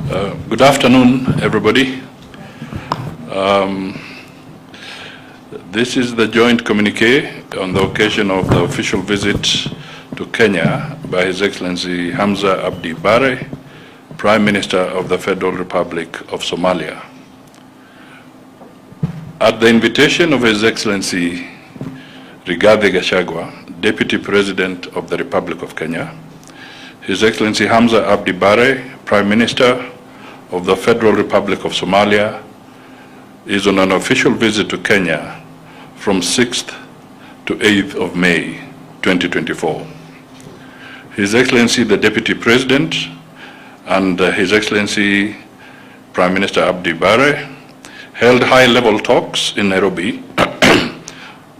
Good afternoon, everybody. This is the joint communique on the occasion of the official visit to Kenya by His Excellency Hamza Abdi Bare, Prime Minister of the Federal Republic of Somalia. At the invitation of His Excellency Rigathi Gachagua, Deputy President of the Republic of Kenya, His Excellency Hamza Abdi Bare, Prime Minister of the Federal Republic of Somalia, is on an official visit to Kenya from 6th to 8th of May 2024. His Excellency the Deputy President and His Excellency Prime Minister Abdi Bare held high-level talks in Nairobi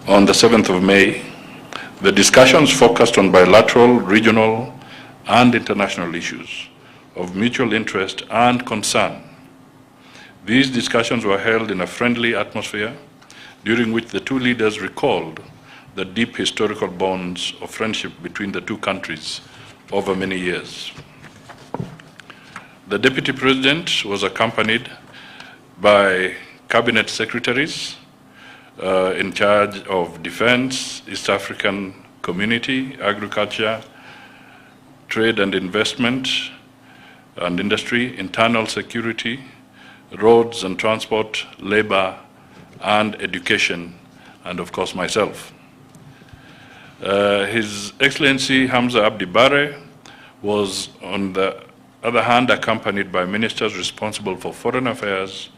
on the 7th of May. The discussions focused on bilateral, regional, and international issues of mutual interest and concern. These discussions were held in a friendly atmosphere, during which the two leaders recalled the deep historical bonds of friendship between the two countries over many years. The Deputy President was accompanied by Cabinet Secretaries in charge of Defense, East African Community, Agriculture, Trade and Investment and Industry, Internal Security, Roads and Transport, Labor and Education, and of course myself. His Excellency Hamza Abdi Bare was, on the other hand, accompanied by ministers responsible for foreign affairs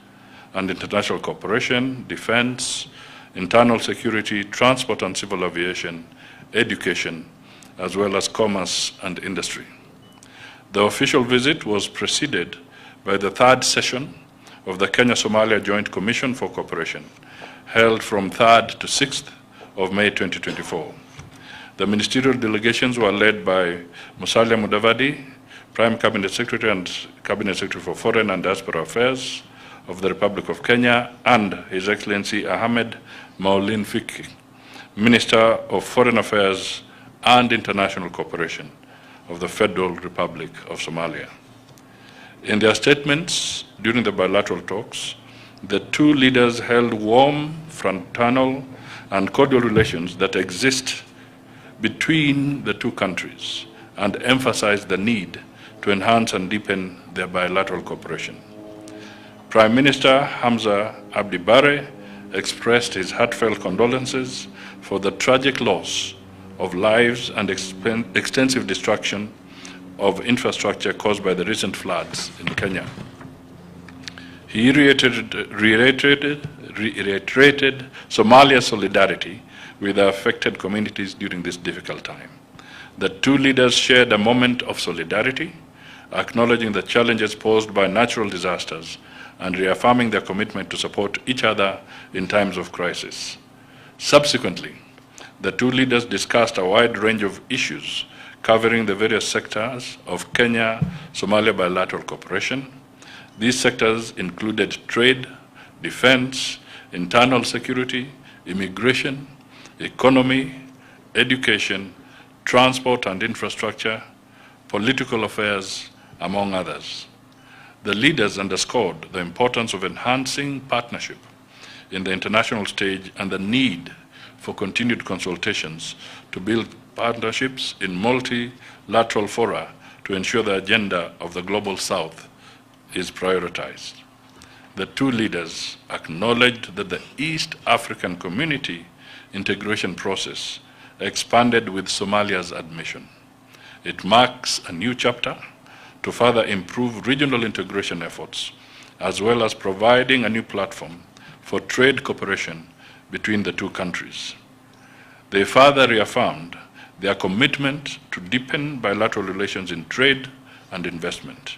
and international cooperation, defense, internal security, transport and civil aviation, education, as well as commerce and industry. The official visit was preceded by the third session of the Kenya-Somalia Joint Commission for Cooperation, held from 3rd to 6th of May 2024. The ministerial delegations were led by Musalia Mudavadi, Prime Cabinet Secretary and Cabinet Secretary for Foreign and Diaspora Affairs of the Republic of Kenya, and His Excellency Ahmed Maulin Fiki, Minister of Foreign Affairs and International Cooperation of the Federal Republic of Somalia. In their statements during the bilateral talks, the two leaders held warm, fraternal, and cordial relations that exist between the two countries and emphasized the need to enhance and deepen their bilateral cooperation. Prime Minister Hamza Abdi Bare expressed his heartfelt condolences for the tragic loss of lives and extensive destruction of infrastructure caused by the recent floods in Kenya. He reiterated Somalia's solidarity with the affected communities during this difficult time. The two leaders shared a moment of solidarity, acknowledging the challenges posed by natural disasters and reaffirming their commitment to support each other in times of crisis. Subsequently, the two leaders discussed a wide range of issues covering the various sectors of Kenya-Somalia bilateral cooperation. These sectors included trade, defense, internal security, immigration, economy, education, transport and infrastructure, political affairs, among others. The leaders underscored the importance of enhancing partnership in the international stage and the need for continued consultations to build partnerships in multilateral fora to ensure the agenda of the Global South is prioritized. The two leaders acknowledged that the East African Community integration process expanded with Somalia's admission. It marks a new chapter to further improve regional integration efforts, as well as providing a new platform for trade cooperation between the two countries. They further reaffirmed their commitment to deepen bilateral relations in trade and investment.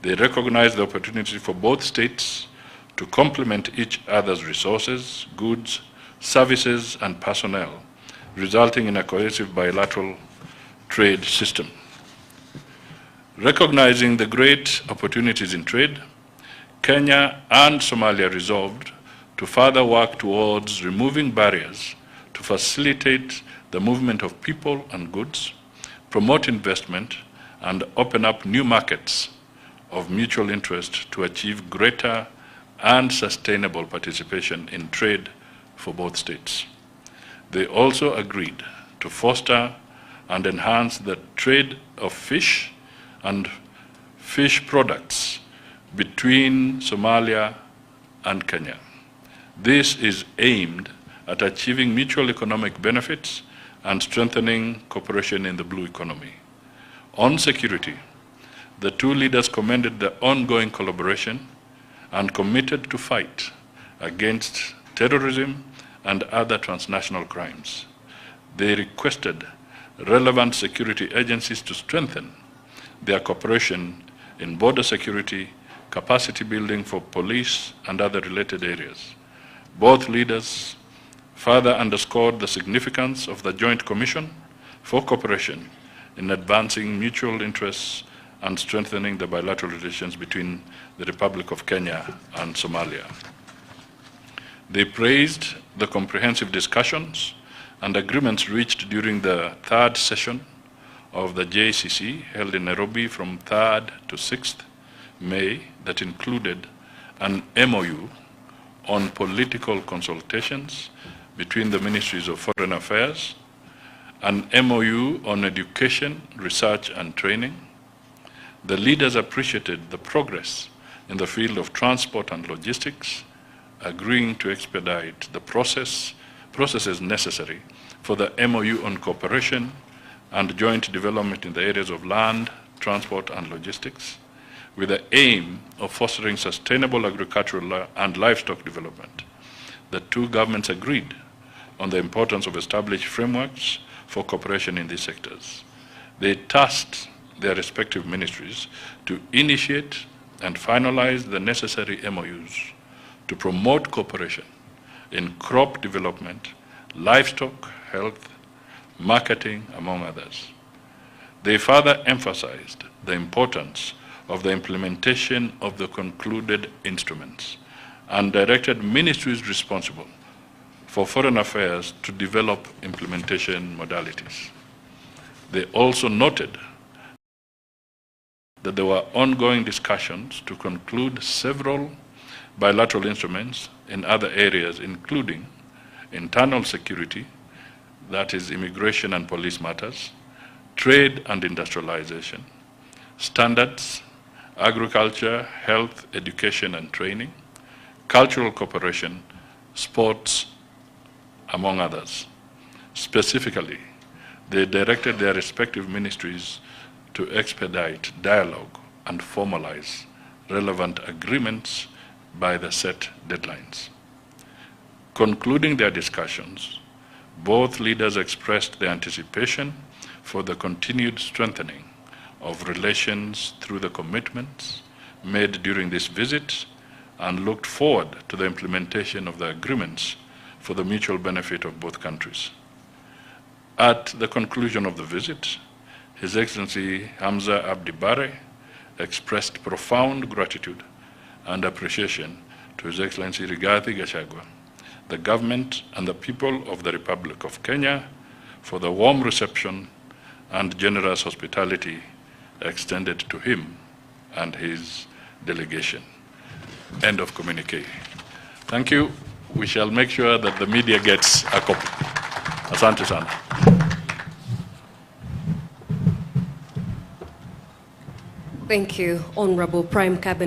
They recognized the opportunity for both states to complement each other's resources, goods, services, and personnel, resulting in a cohesive bilateral trade system. Recognizing the great opportunities in trade, Kenya and Somalia resolved to further work towards removing barriers to facilitate the movement of people and goods, promote investment, and open up new markets of mutual interest to achieve greater and sustainable participation in trade for both states. They also agreed to foster and enhance the trade of fish and fish products between Somalia and Kenya. This is aimed at achieving mutual economic benefits and strengthening cooperation in the blue economy. On security, the two leaders commended the ongoing collaboration and committed to fight against terrorism and other transnational crimes. They requested relevant security agencies to strengthen their cooperation in border security, capacity building for police, and other related areas. Both leaders further underscored the significance of the Joint Commission for Cooperation in advancing mutual interests and strengthening the bilateral relations between the Republic of Kenya and Somalia. They praised the comprehensive discussions and agreements reached during the third session of the JCC held in Nairobi from 3rd to 6th May that included an MOU on political consultations between the Ministries of Foreign Affairs, an MOU on education, research and training. The leaders appreciated the progress in the field of transport and logistics, agreeing to expedite the processes necessary for the MOU on cooperation and joint development in the areas of land, transport and logistics, with the aim of fostering sustainable agricultural and livestock development. The two governments agreed on the importance of established frameworks for cooperation in these sectors. They tasked their respective ministries to initiate and finalize the necessary MOUs to promote cooperation in crop development, livestock health, marketing, among others. They further emphasized the importance of the implementation of the concluded instruments and directed ministries responsible for foreign affairs to develop implementation modalities. They also noted that there were ongoing discussions to conclude several bilateral instruments in other areas, including internal security, that is immigration and police matters, trade and industrialization, standards, agriculture, health, education and training, cultural cooperation, sports, among others. Specifically, they directed their respective ministries to expedite dialogue and formalize relevant agreements by the set deadlines. Concluding their discussions, both leaders expressed their anticipation for the continued strengthening of relations through the commitments made during this visit and looked forward to the implementation of the agreements for the mutual benefit of both countries. At the conclusion of the visit, His Excellency Hamza Abdi Bare expressed profound gratitude and appreciation to His Excellency Rigathi Gachagua, the government and the people of the Republic of Kenya for the warm reception and generous hospitality extended to him and his delegation. End of communique. Thank you. We shall make sure that the media gets a copy. Asante sana. Thank you, Honorable Prime Cabinet.